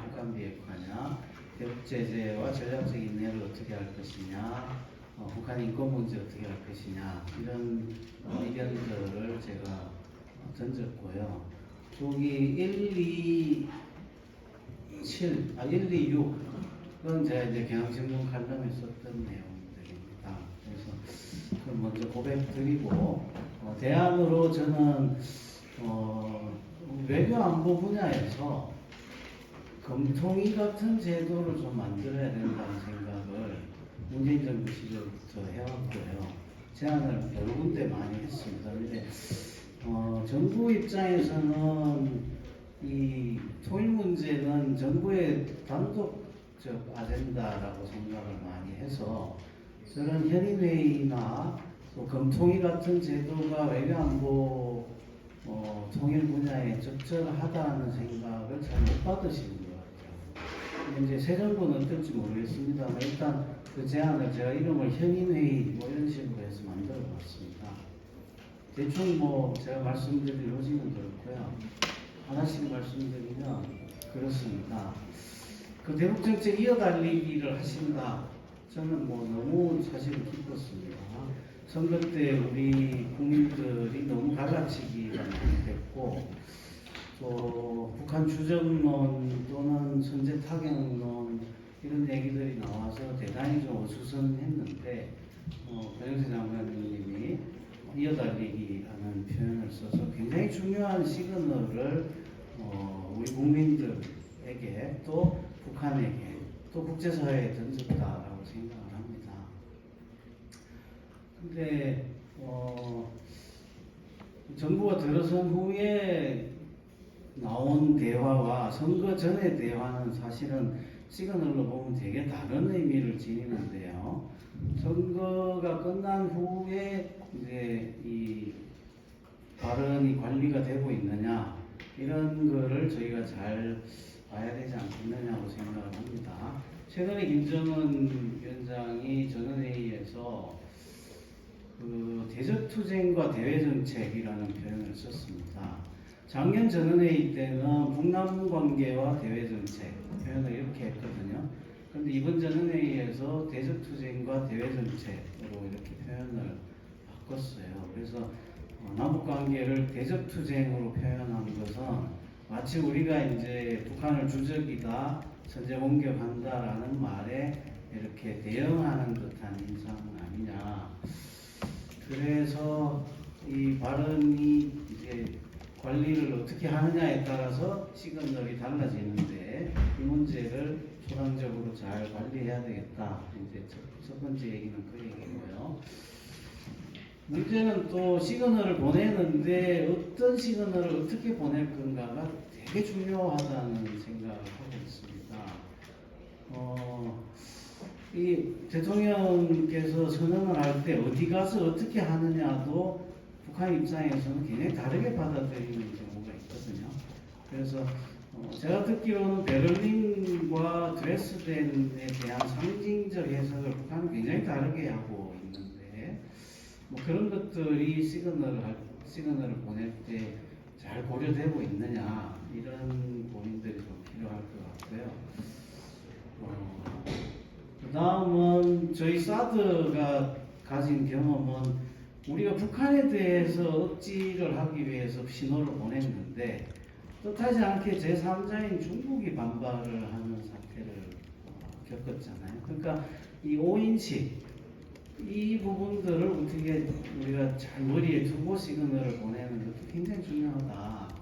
북한 비핵화냐, 대북 제재와 전략적 인내를 어떻게 할 것이냐, 북한 인권 문제 어떻게 할 것이냐, 이런 의견들을 제가 던졌고요. 저기 1, 2, 1, 2, 6은 제가 이제 경향신문 칼럼에 썼던 내용들입니다. 그래서 그럼 먼저 고백드리고, 대안으로 저는 외교 안보 분야에서 검통위 같은 제도를 좀 만들어야 된다는 생각을 문재인 정부 시절부터 해왔고요. 제안을 여러 군데 많이 했습니다. 근데 정부 입장에서는 이 통일 문제는 정부의 단독적 아젠다라고 생각을 많이 해서 저런 현인회의나 또 검통위 같은 제도가 외교안보 통일 분야에 적절하다는 생각을 잘 못 받으시는 것 같아요. 이제 새 정부는 어떨지 모르겠습니다만 일단 그 제안을 제가 이름을 현인회의 뭐 이런 식으로 해서 만들어 봤습니다. 대충 뭐 제가 말씀드릴 요지는 그렇고요. 하나씩 말씀드리면 그렇습니다. 그 대북 정책 이어달리기를 하신다. 저는 뭐 너무 사실 기뻤습니다. 선거 때 우리 국민들이 너무 갈라치기가 많이 됐고, 또 북한 주적론 또는 선제 타격론 이런 얘기들이 나와서 대단히 좀 어수선했는데, 변영세 장관님이 이어달리기 하는 표현을 써서 굉장히 중요한 시그널을 우리 국민들에게 또 북한에게 또 국제사회에 던졌다라고 생각을 합니다. 근데 정부가 들어선 후에 나온 대화와 선거 전의 대화는 사실은 시그널로 보면 되게 다른 의미를 지니는데요. 선거가 끝난 후에 이제 이 발언이 관리가 되고 있느냐 이런 거를 저희가 잘 봐야 되지 않겠느냐고 생각을 합니다. 최근에 김정은 위원장이 전원회의에서 그 대적투쟁과 대외정책이라는 표현을 썼습니다. 작년 전원회의 때는 북남 관계와 대외정책 표현을 이렇게 했거든요. 그런데 이번 전원회의에서 대적투쟁과 대외정책으로 이렇게 표현을 바꿨어요. 그래서 남북관계를 대적투쟁으로 표현한 것은 마치 우리가 이제 북한을 주적이다, 선제 공격한다라는 말에 이렇게 대응하는 듯한 인상은 아니냐. 그래서 이 발언이 이제 관리를 어떻게 하느냐에 따라서 시그널이 달라지는데 이 문제를 초당적으로 잘 관리해야 되겠다. 이제 첫 번째 얘기는 그 얘기고요. 문제는 또 시그널을 보내는데 어떤 시그널을 어떻게 보낼 건가가 되게 중요하다는 생각을 하고 있습니다. 이 대통령께서 선언을 할 때 어디 가서 어떻게 하느냐도 북한 입장에서는 굉장히 다르게 받아들이는 경우가 있거든요. 그래서 제가 듣기로는 베를린과 드레스덴에 대한 상징적 해석을 북한은 굉장히 다르게 하고 있는데 뭐 그런 것들이 시그널을 보낼 때 잘 고려되고 있느냐 이런 고민들이 좀 필요할 것 같고요. 그 다음은 저희 사드가 가진 경험은 우리가 북한에 대해서 억지를 하기 위해서 신호를 보냈는데 뜻하지 않게 제3자인 중국이 반발을 하는 사태를 겪었잖아요. 그러니까 이 오인식 이 부분들을 어떻게 우리가 잘 머리에 두고 시그널을 보내는 것도 굉장히 중요하다.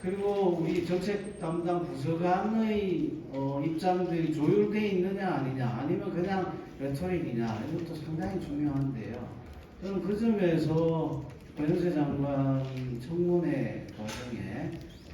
그리고 우리 정책 담당 부서관의 입장들이 조율되어 있느냐 아니냐 아니면 그냥 레토릭이냐 이것도 상당히 중요한데요. 저는 그 점에서 변영세 장관 청문회 과정에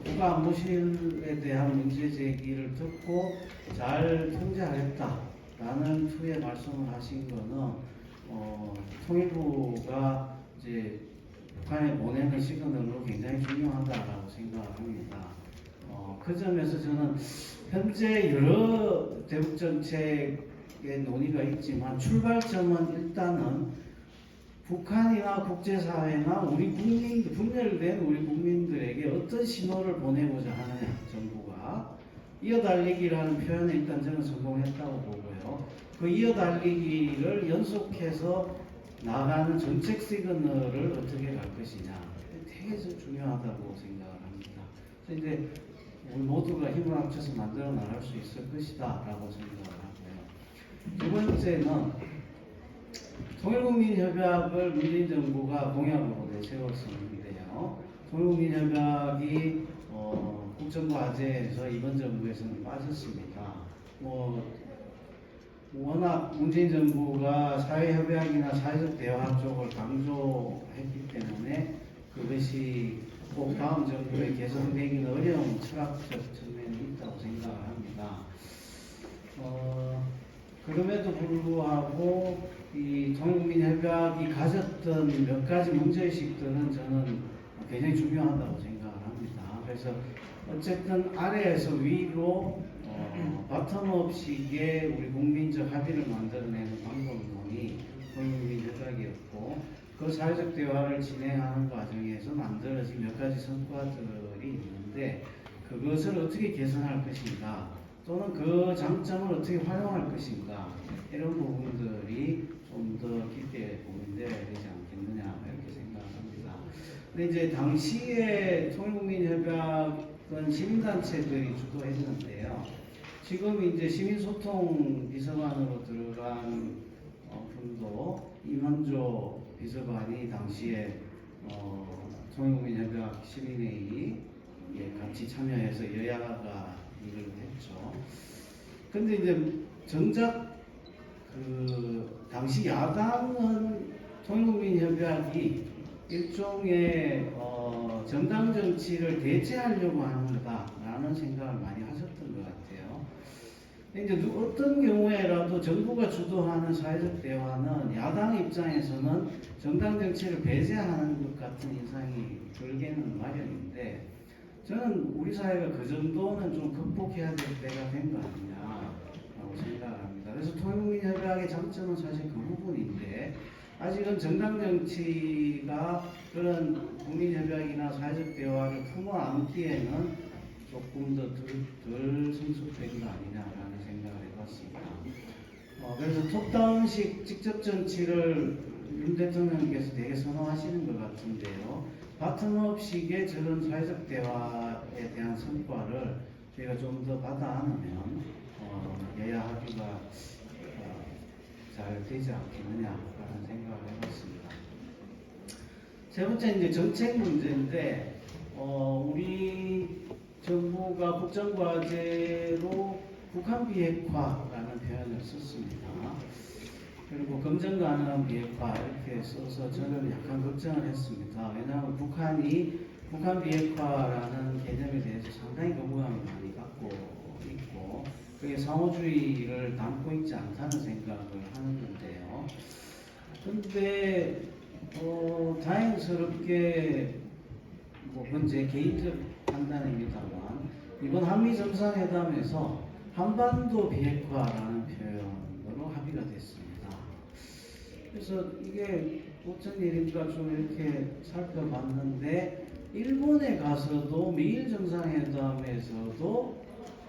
국가안보실에 대한 문제 제기를 듣고 잘 통제하겠다라는 투의 말씀을 하신 거는 통일부가 이제 북한에 보내는 시그널로 굉장히 중요하다라고 생각을 합니다. 그 점에서 저는 현재 여러 대북 정책의 논의가 있지만 출발점은 일단은 북한이나 국제사회나 우리 국민들, 분열된 우리 국민들에게 어떤 신호를 보내고자 하느냐, 정부가. 이어달리기라는 표현에 일단 저는 성공했다고 보고요. 그 이어달리기를 연속해서 나가는 정책 시그널을 어떻게 갈 것이냐 되게 중요하다고 생각을 합니다. 그래서 이제 우리 모두가 힘을 합쳐서 만들어 나갈 수 있을 것이다 라고 생각을 하고요. 두 번째는 통일국민협약을 문재인 정부가 공약으로 내세웠었는데요. 통일국민협약이 국정과제에서 이번 정부에서는 빠졌습니다. 워낙 문재인 정부가 사회협약이나 사회적 대화 쪽을 강조했기 때문에 그것이 꼭 다음 정부에 개선되기는 어려운 철학적 측면이 있다고 생각을 합니다. 그럼에도 불구하고 이 통일국민협약이 가졌던 몇 가지 문제의식들은 저는 굉장히 중요하다고 생각을 합니다. 그래서 어쨌든 아래에서 위로 바텀업식의 우리 국민적 합의를 만들어내는 방법론이 통일국민협약이었고 그 사회적 대화를 진행하는 과정에서 만들어진 몇 가지 성과들이 있는데 그것을 어떻게 개선할 것인가 또는 그 장점을 어떻게 활용할 것인가 이런 부분들이 좀 더 깊게 고민되어야 되지 않겠느냐 이렇게 생각합니다. 근데 이제 당시에 통일국민협약은 시민단체들이 주도했는데요. 지금 이제 시민소통 비서관으로 들어간 분도 이만조 비서관이 당시에 통일국민협약 시민회의에 같이 참여해서 여야가 일을 했죠. 근데 이제 정작 그 당시 야당은 통일국민협약이 일종의 정당 정치를 대체하려고 하는 거다라는 생각을 많이 하셨던 것 같아요. 이제 어떤 경우에라도 정부가 주도하는 사회적 대화는 야당 입장에서는 정당 정치를 배제하는 것 같은 인상이 들게는 마련인데 저는 우리 사회가 그 정도는 좀 극복해야 될 때가 된 거 아니냐라고 생각을 합니다. 그래서 통일국민협약의 장점은 사실 그 부분인데 아직은 정당 정치가 그런 국민협약이나 사회적 대화를 품어 안기에는 조금 더 덜 성숙된 거 아니냐라는 생각을 해봤습니다. 그래서 톱다운식 직접 정치를 윤 대통령께서 되게 선호하시는 것 같은데요. 바텀업식의 저런 사회적 대화에 대한 성과를 저희가 좀 더 받아 안으면 여야 합의가 잘 되지 않겠느냐라는 생각을 해봤습니다. 세 번째 이제 정책 문제인데 우리 정부가 국정과제로 북한 비핵화라는 표현을 썼습니다. 그리고 검증 가능한 비핵화 이렇게 써서 저는 약간 걱정을 했습니다. 왜냐하면 북한 비핵화라는 개념에 대해서 상당히 거부감을 많이 갖고 있고 그게 상호주의를 담고 있지 않다는 생각을 하는 건데요. 근데 다행스럽게 그건 제 개인적 판단입니다만 이번 한미 정상회담에서 한반도 비핵화라는 표현으로 합의가 됐습니다. 그래서 이게 어쩐 일인가 좀 이렇게 살펴봤는데 일본에 가서도 미일 정상회담에서도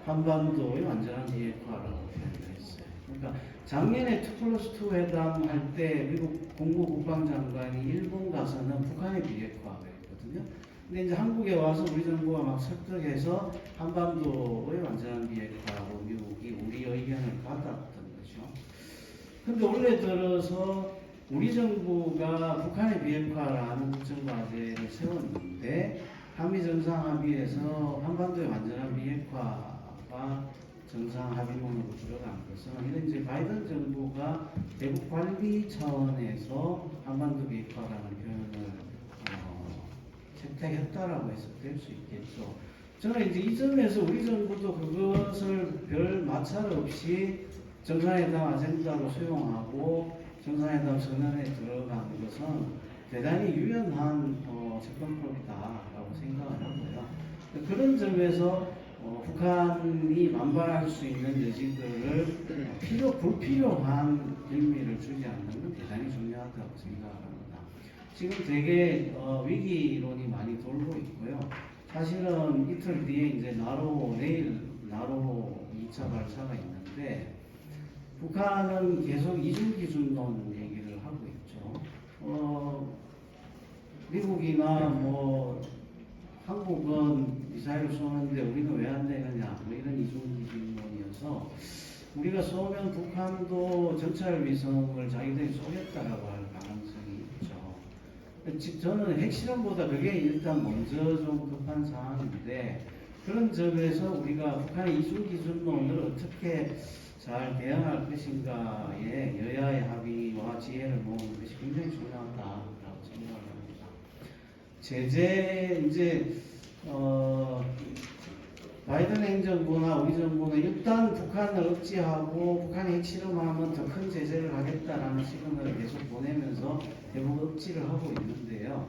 한반도의 완전한 비핵화라고 표현을 했어요. 그러니까 작년에 2+2 회담 할 때 미국 국무국방장관이 일본 가서는 북한의 비핵화가 있거든요. 근데 이제 한국에 와서 우리 정부가 막 설득해서 한반도의 완전한 비핵화로 미국이 우리 의견을 받았던 거죠. 근데 올해 들어서 우리 정부가 북한의 비핵화라는 국정과제를 세웠는데 한미 정상합의에서 한반도의 완전한 비핵화가 정상합의문으로 들어간 것은 이건 이제 바이든 정부가 대북 관리 차원에서 한반도 비핵화라는 표현을 채택했다라고 해서 될 수 있겠죠. 저는 이제 이 점에서 우리 정부도 그것을 별 마찰 없이 정상회담 아젠다로 수용하고 정상회담 선언에 들어간 것은 대단히 유연한 접근법이다라고 생각을 하고요. 그런 점에서 북한이 만발할 수 있는 여지들을 불필요한 빌미를 주지 않는 건 대단히 중요하다고 생각을 합니다. 지금 되게 위기 이론이 많이 돌고 있고요. 사실은 이틀 뒤에 이제 내일 나로 2차 발사가 있는데 북한은 계속 이중기준론 얘기를 하고 있죠. 미국이나 뭐 한국은 미사일을 쏘는데 우리는 왜 안 되느냐 뭐 이런 이중기준론이어서 우리가 쏘면 북한도 정찰 위성을 자기들이 쏘겠다라고 할 가능성이 있죠. 즉 저는 핵실험보다 그게 일단 먼저 좀 급한 상황인데 그런 점에서 우리가 북한의 이중기준론을 어떻게 잘 대응할 것인가에 여야의 합의와 지혜를 모으는 것이 굉장히 중요하다라고 생각을 합니다. 제재 이제 바이든 행정부나 우리 정부는 일단 북한을 억제하고 북한이 핵실험하면 더 큰 제재를 하겠다라는 시그널을 계속 보내면서 대부분 억지를 하고 있는데요.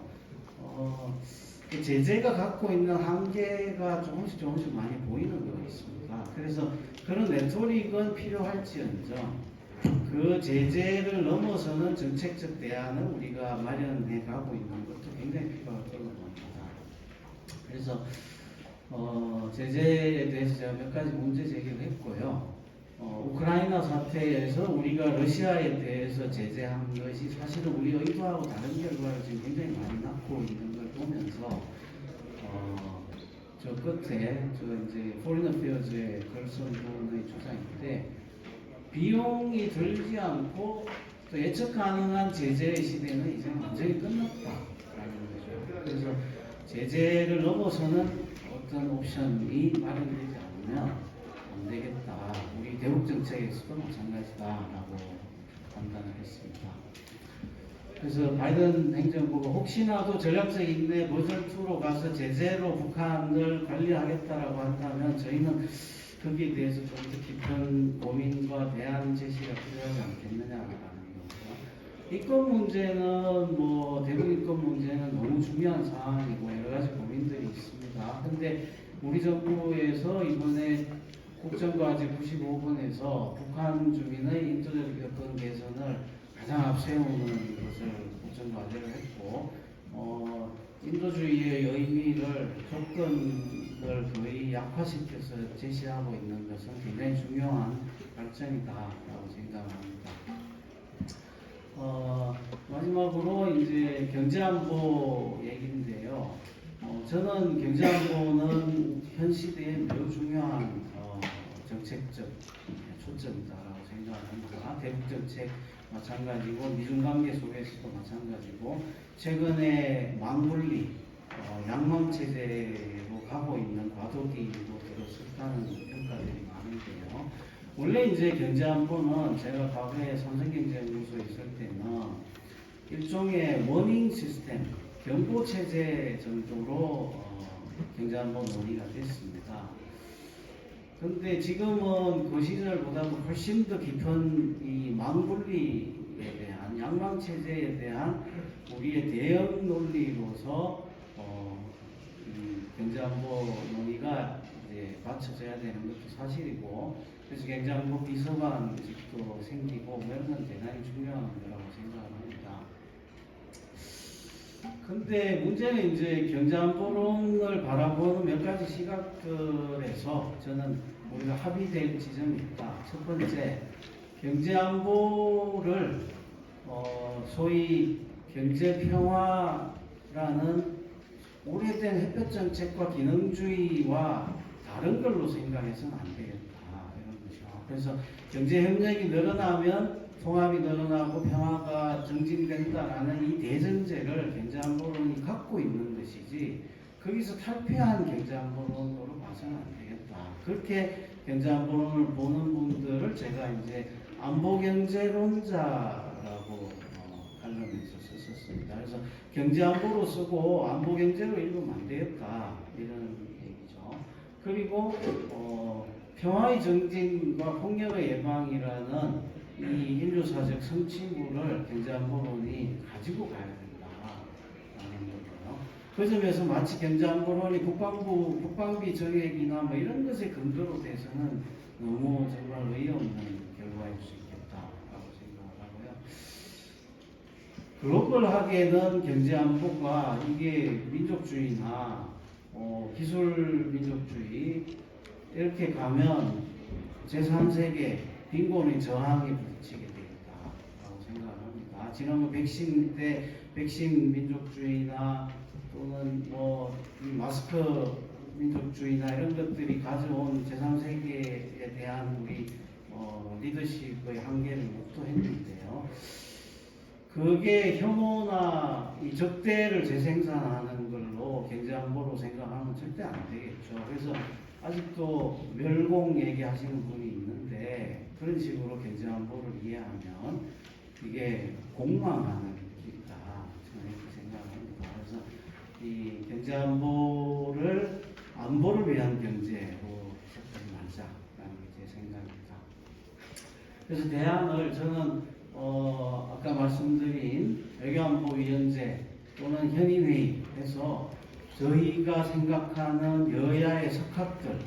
그 제재가 갖고 있는 한계가 조금씩 많이 보이는 것 있습니다. 그래서 그런 레토릭은 필요할지언정 그 제재를 넘어서는 정책적 대안을 우리가 마련해 가고 있는 것도 굉장히 필요할 거라고 봅니다. 그래서 제재에 대해서 제가 몇 가지 문제 제기를 했고요. 우크라이나 사태에서 우리가 러시아에 대해서 제재한 것이 사실은 우리 의도하고 다른 결과를 지금 굉장히 많이 낳고 있는 걸 보면서 저 끝에 저 이제 Foreign Affairs의 걸선 부분의 주장인데 비용이 들지 않고 또 예측 가능한 제재의 시대는 이제 완전히 끝났다라는 거죠. 그래서 제재를 넘어서는 어떤 옵션이 마련되지 않으면 안 되겠다. 우리 대북 정책에서도 마찬가지다라고 판단을 했습니다. 그래서 바이든 행정부가 혹시나도 전략적 인내 버전 2로 가서 제재로 북한을 관리하겠다라고 한다면 저희는 거기에 대해서 좀 더 깊은 고민과 대안 제시가 필요하지 않겠느냐라는 거고요. 인권 문제는 뭐 대북 인권 문제는 너무 중요한 상황이고 여러 가지 고민들이 있습니다. 근데 우리 정부에서 이번에 국정과제 95번에서 북한 주민의 인도적 여건 개선을 가장 앞세우는 것을 국정과제를 했고 인도주의의 의미를 조건을 거의 약화시켜서 제시하고 있는 것은 굉장히 중요한 발전이다라고 생각합니다. 마지막으로 이제 경제안보 얘기인데요. 저는 경제안보는 현 시대에 매우 중요한 정책적 초점이다라고 생각합니다. 대북 정책 마찬가지고 미중 관계 속에서도 마찬가지고 최근에 망분리 양망 체제로 가고 있는 과도기로 들어섰다는 평가들이 많은데요. 원래 이제 경제안보는 제가 과거에 삼성경제연구소에 있을 때는 일종의 워닝 시스템, 경고 체제 정도로 경제안보 논의가 됐습니다. 그런데 지금은 그 시절보다도 훨씬 더 깊은 이 망분리에 대한 양망 체제에 대한 우리의 대응 논리로서 경제안보 논의가 이제 받쳐져야 되는 것도 사실이고 그래서 경제안보 비서관직도 생기고 이런 건 대단히 중요한 거라고 생각합니다. 근데 문제는 이제 경제안보론을 바라보는 몇 가지 시각들에서 저는 우리가 합의될 지점이 있다. 첫 번째, 경제안보를 소위 경제평화라는 오래된 햇볕 정책과 기능주의와 다른 걸로 생각해서는 안 되겠다. 이런 거죠. 그래서 경제협력이 늘어나면 통합이 늘어나고 평화가 정진된다라는 이 대전제를 경제안보론이 갖고 있는 것이지 거기서 탈피한 경제안보론으로 봐서는 안 되겠다. 그렇게 경제안보론을 보는 분들을 제가 이제 안보경제론자라고 관련해서 썼습니다. 그래서 경제안보로 쓰고 안보경제로 읽으면 안 되겠다. 이런 얘기죠. 그리고 평화의 정진과 폭력의 예방이라는 이 인류사적 성취물을 경제안보론이 가지고 가야 된다라는 거고요. 그 점에서 마치 경제안보론이 국방비 정액이나 뭐 이런 것에 근거로 돼서는 너무 정말 의의없는 결과일 수 있겠다라고 생각을 하고요. 글로벌하게는 경제안보가 이게 민족주의나 기술민족주의 이렇게 가면 제3세계 빈곤의 저항에 부딪히게 되겠다라고 생각을 합니다. 지난번 백신 때 백신 민족주의나 또는 뭐 마스크 민족주의나 이런 것들이 가져온 제3세계에 대한 우리 리더십의 한계를 목도했는데요. 그게 혐오나 이 적대를 재생산하는 걸로 경제안보로 생각하면 절대 안 되겠죠. 그래서 아직도 멸공 얘기하시는 분이 있는데 그런 식으로 경제안보를 이해하면 이게 공망하는 길이다. 저는 이렇게 생각합니다. 그래서 이 경제안보를 안보를 위한 경제로 해석하지 말자라는 게 제 생각입니다. 그래서 대안을 저는 아까 말씀드린 외교안보위원회 또는 현인회의에서 저희가 생각하는 여야의 석학들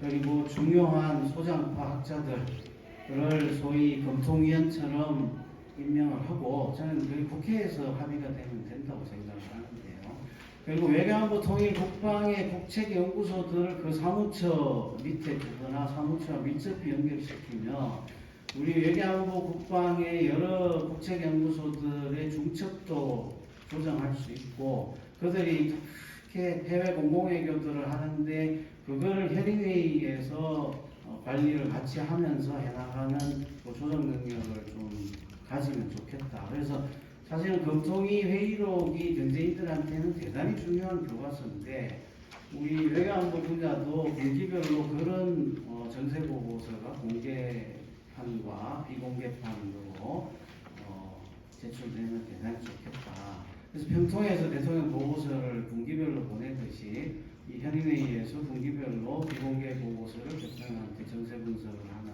그리고 중요한 소장파 학자들을 소위 검통위원처럼 임명을 하고 저는 그 국회에서 합의가 되면 된다고 생각을 하는데요. 그리고 외교안보 통일 국방의 국책연구소들을 그 사무처 밑에 두거나 사무처와 밀접히 연결시키며 우리 외교안보 국방의 여러 국책연구소들의 중첩도 조정할 수 있고 그들이 이렇게 해외 공공외교들을 하는데 그걸 현인회의에서 관리를 같이 하면서 해나가는 그 조정 능력을 좀 가지면 좋겠다. 그래서 사실은 검통위 회의록이 경제인들한테는 대단히 중요한 교과서인데 우리 외교안보 분야도 분기별로 그런 전세보고서가 공개판과 비공개판으로 제출되면 대단히 좋겠다. 그래서 평통에서 대통령 보고서를 분기별로 보내듯이 이 현인회의에서 분기별로 비공개 보고서를 대통령한테 전세 분석을 하는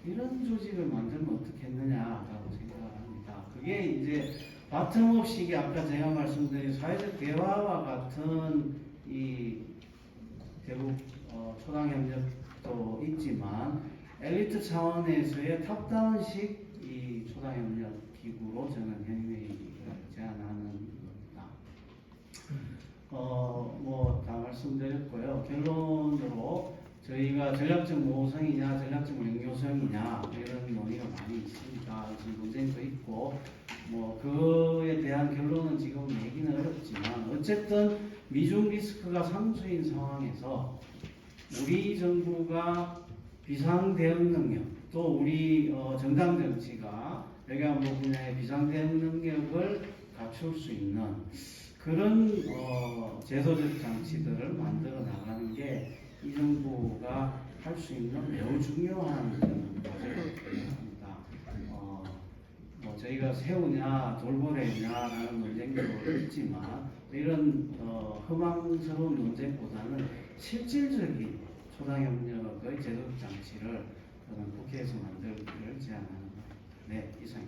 이런 조직을 만들면 어떻겠느냐라고 생각을 합니다. 그게 이제 바텀업식이 아까 제가 말씀드린 사회적 대화와 같은 이 대북 초당협력도 있지만 엘리트 차원에서의 탑다운식 이 초당협력 기구로 저는 현인회의를 제안하는 겁니다. 뭐 다 말씀드렸고요. 결론으로 저희가 전략적 모호성이냐 전략적 영요성이냐 이런 논의가 많이 있습니다. 지금 논쟁도 있고 뭐 그에 대한 결론은 지금 내기는 어렵지만 어쨌든 미중 리스크가 상수인 상황에서 우리 정부가 비상 대응 능력 또 우리 정당 정치가 외교안보 분야의 비상 대응 능력을 갖출 수 있는 그런 제도적 장치들을 만들어 나가는 게 이 정부가 할 수 있는 매우 중요한 과제라고 생각합니다. 뭐 저희가 새우냐 돌고래냐라는 논쟁도 있지만 이런 허망스러운 논쟁보다는 실질적인 초당협력의 제도적 장치를 저는 국회에서 만들기를 제안하는 겁니다. 네, 이상입니다.